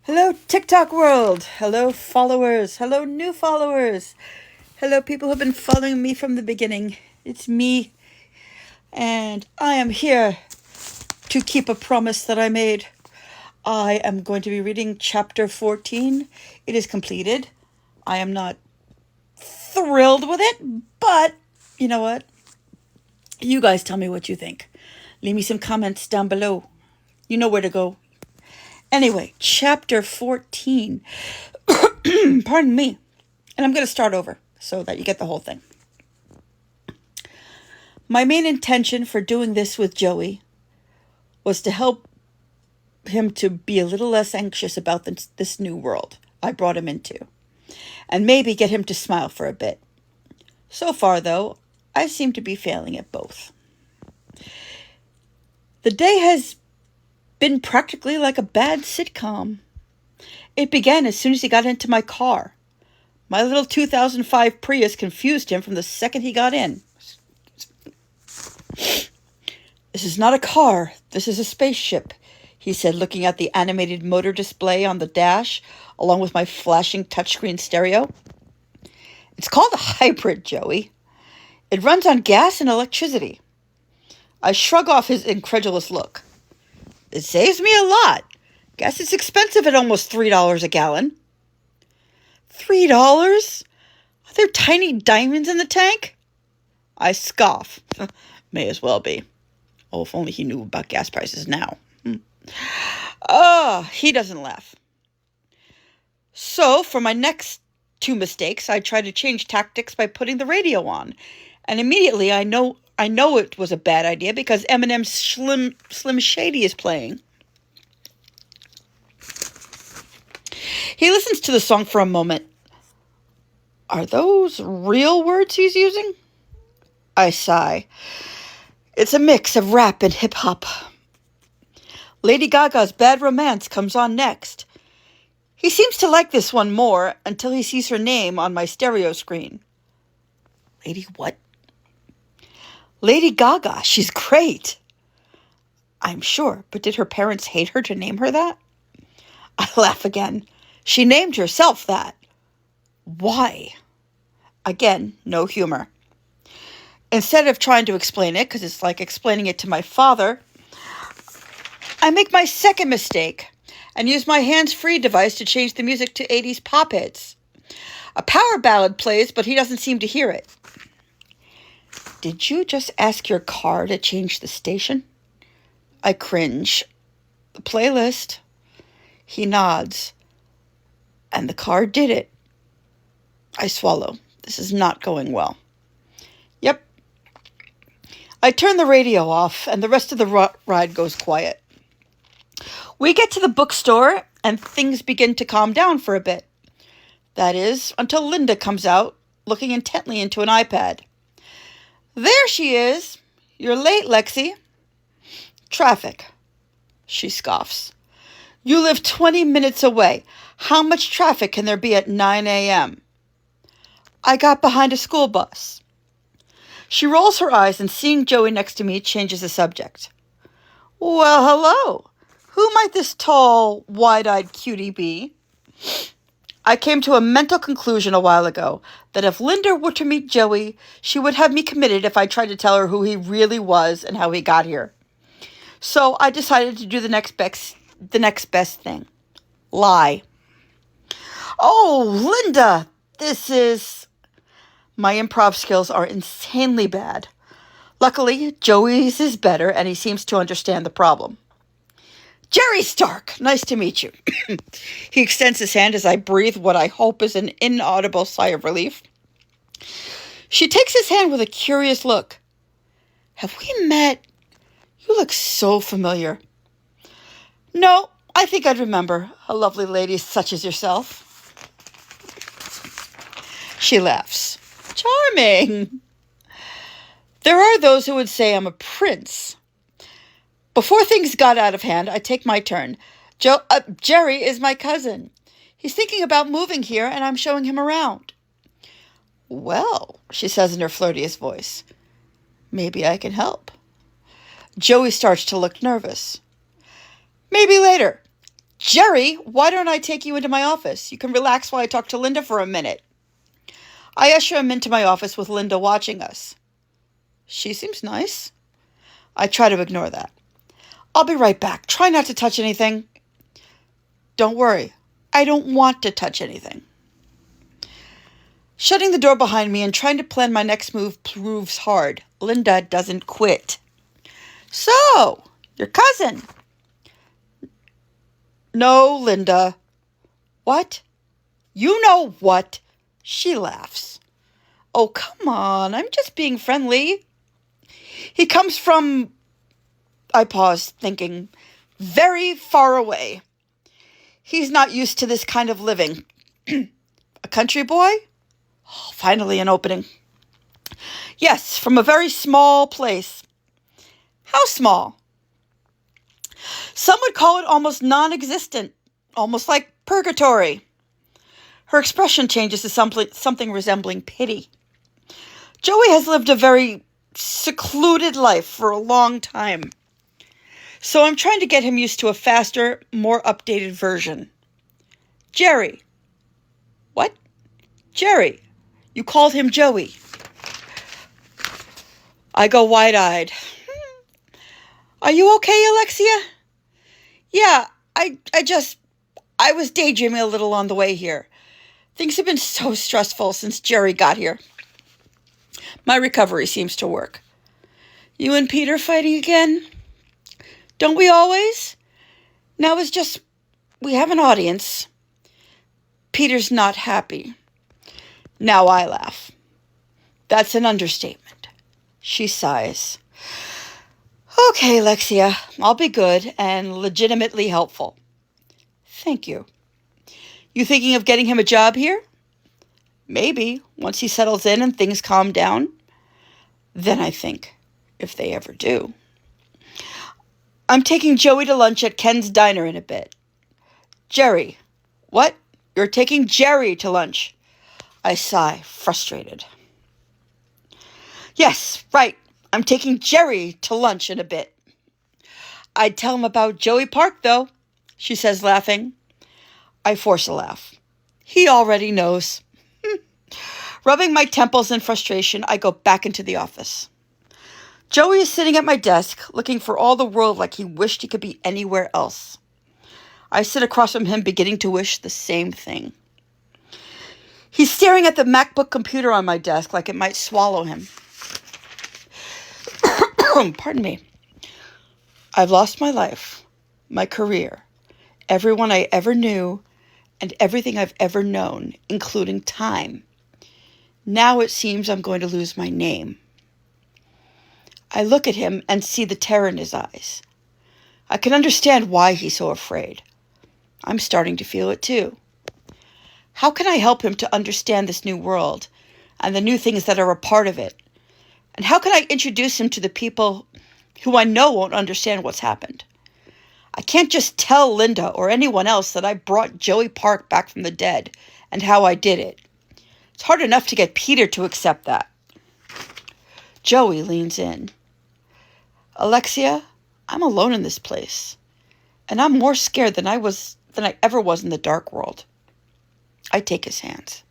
Hello, TikTok world. Hello, followers. Hello, new followers. Hello, people who have been following me from the beginning. It's me, and I am here to keep a promise that I made. I am going to be reading chapter 14. It is completed. I am not thrilled with it, but you know what? You guys tell me what you think. Leave me some comments down below. You know where to go. Anyway, chapter 14. Pardon me. And I'm going to start over so that you get the whole thing. My main intention for doing this with Joey was to help him to be a little less anxious about this new world I brought him into, and maybe get him to smile for a bit. So far, though, I seem to be failing at both. The day has been practically like a bad sitcom. It began as soon as he got into my car. My little 2005 Prius confused him from the second he got in. "This is not a car. This is a spaceship," he said, looking at the animated motor display on the dash, along with my flashing touchscreen stereo. "It's called a hybrid, Joey. It runs on gas and electricity." I shrug off his incredulous look. "It saves me a lot. Guess it's expensive at almost $3 a gallon." $3? Are there tiny diamonds in the tank? I scoff. May as well be. Oh, if only he knew about gas prices now. He doesn't laugh. So, for my next two mistakes, I tried to change tactics by putting the radio on. And immediately I know it was a bad idea because Eminem's Slim Shady is playing. He listens to the song for a moment. Are those real words he's using? I sigh. It's a mix of rap and hip-hop. Lady Gaga's Bad Romance comes on next. He seems to like this one more until he sees her name on my stereo screen. Lady what? Lady Gaga. She's great. I'm sure, but did her parents hate her to name her that? I laugh again. She named herself that. Why? Again, no humor. Instead of trying to explain it, because it's like explaining it to my father, I make my second mistake and use my hands-free device to change the music to 80s pop hits. A power ballad plays, but he doesn't seem to hear it. Did you just ask your car to change the station? I cringe. The playlist. He nods. And the car did it. I swallow. This is not going well. Yep. I turn the radio off, and the rest of the ride goes quiet. We get to the bookstore, and things begin to calm down for a bit. That is, until Linda comes out, looking intently into an iPad. There she is. You're late, Lexi. Traffic. She scoffs. You live 20 minutes away. How much traffic can there be at 9 a.m.? I got behind a school bus. She rolls her eyes and seeing Joey next to me changes the subject. Well, hello. Who might this tall, wide-eyed cutie be? I came to a mental conclusion a while ago that if Linda were to meet Joey, she would have me committed if I tried to tell her who he really was and how he got here. So I decided to do the next best thing. Lie. Oh, Linda, this is... My improv skills are insanely bad. Luckily, Joey's is better, and he seems to understand the problem. Jerry Stark, nice to meet you. He extends his hand as I breathe what I hope is an inaudible sigh of relief. She takes his hand with a curious look. Have we met? You look so familiar. No, I think I'd remember a lovely lady such as yourself. She laughs. Charming. There are those who would say I'm a prince. Before things got out of hand, I take my turn. Jerry is my cousin. He's thinking about moving here, and I'm showing him around. Well, she says in her flirtiest voice, maybe I can help. Joey starts to look nervous. Maybe later. Jerry, why don't I take you into my office? You can relax while I talk to Linda for a minute. I usher him into my office with Linda watching us. She seems nice. I try to ignore that. I'll be right back. Try not to touch anything. Don't worry. I don't want to touch anything. Shutting the door behind me and trying to plan my next move proves hard. Linda doesn't quit. So, your cousin. No, Linda. What? You know what? She laughs. Oh, come on. I'm just being friendly. He comes from, I pause, thinking, very far away. He's not used to this kind of living. A country boy? Oh, finally an opening. Yes, from a very small place. How small? Some would call it almost non-existent, almost like purgatory. Her expression changes to something resembling pity. Joey has lived a very secluded life for a long time. So I'm trying to get him used to a faster, more updated version. Jerry. What? Jerry. You called him Joey. I go wide-eyed. Are you okay, Alexia? Yeah, I was daydreaming a little on the way here. Things have been so stressful since Jerry got here. My recovery seems to work. You and Peter fighting again? Don't we always? Now it's just, we have an audience. Peter's not happy. Now I laugh. That's an understatement. She sighs. Okay, Alexia, I'll be good and legitimately helpful. Thank you. You thinking of getting him a job here? Maybe, once he settles in and things calm down. Then I think, if they ever do. I'm taking Joey to lunch at Ken's Diner in a bit. Jerry. What? You're taking Jerry to lunch. I sigh, frustrated. Yes, right. I'm taking Jerry to lunch in a bit. I'd tell him about Joey Park, though, she says, laughing. I force a laugh. He already knows. Rubbing my temples in frustration, I go back into the office. Joey is sitting at my desk, looking for all the world like he wished he could be anywhere else. I sit across from him, beginning to wish the same thing. He's staring at the MacBook computer on my desk like it might swallow him. Pardon me. I've lost my life, my career, everyone I ever knew, and everything I've ever known, including time. Now it seems I'm going to lose my name. I look at him and see the terror in his eyes. I can understand why he's so afraid. I'm starting to feel it too. How can I help him to understand this new world and the new things that are a part of it? And how can I introduce him to the people who I know won't understand what's happened? I can't just tell Linda or anyone else that I brought Joey Park back from the dead and how I did it. It's hard enough to get Peter to accept that. Joey leans in. Alexia, I'm alone in this place, and I'm more scared than I ever was in the dark world. I take his hands.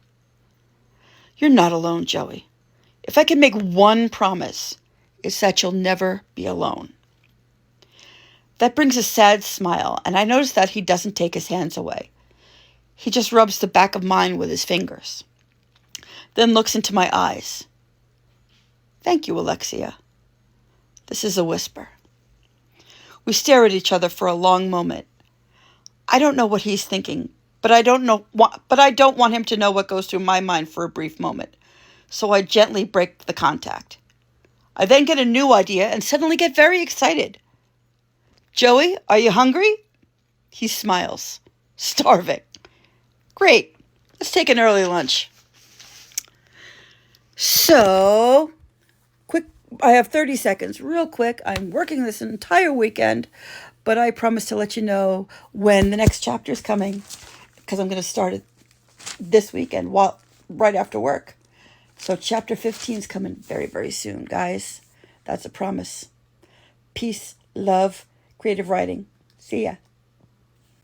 You're not alone, Joey. If I can make one promise, it's that you'll never be alone. That brings a sad smile, and I notice that he doesn't take his hands away. He just rubs the back of mine with his fingers, then looks into my eyes. Thank you, Alexia. This is a whisper. We stare at each other for a long moment. I don't know what he's thinking, but I don't want him to know what goes through my mind for a brief moment. So I gently break the contact. I then get a new idea and suddenly get very excited. Joey, are you hungry? He smiles. Starving. Great. Let's take an early lunch. So, I have 30 seconds, real quick. I'm working this entire weekend, but I promise to let you know when the next chapter is coming, because I'm going to start it this weekend, right after work. So chapter 15 is coming very, very soon, guys. That's a promise. Peace, love, creative writing. See ya.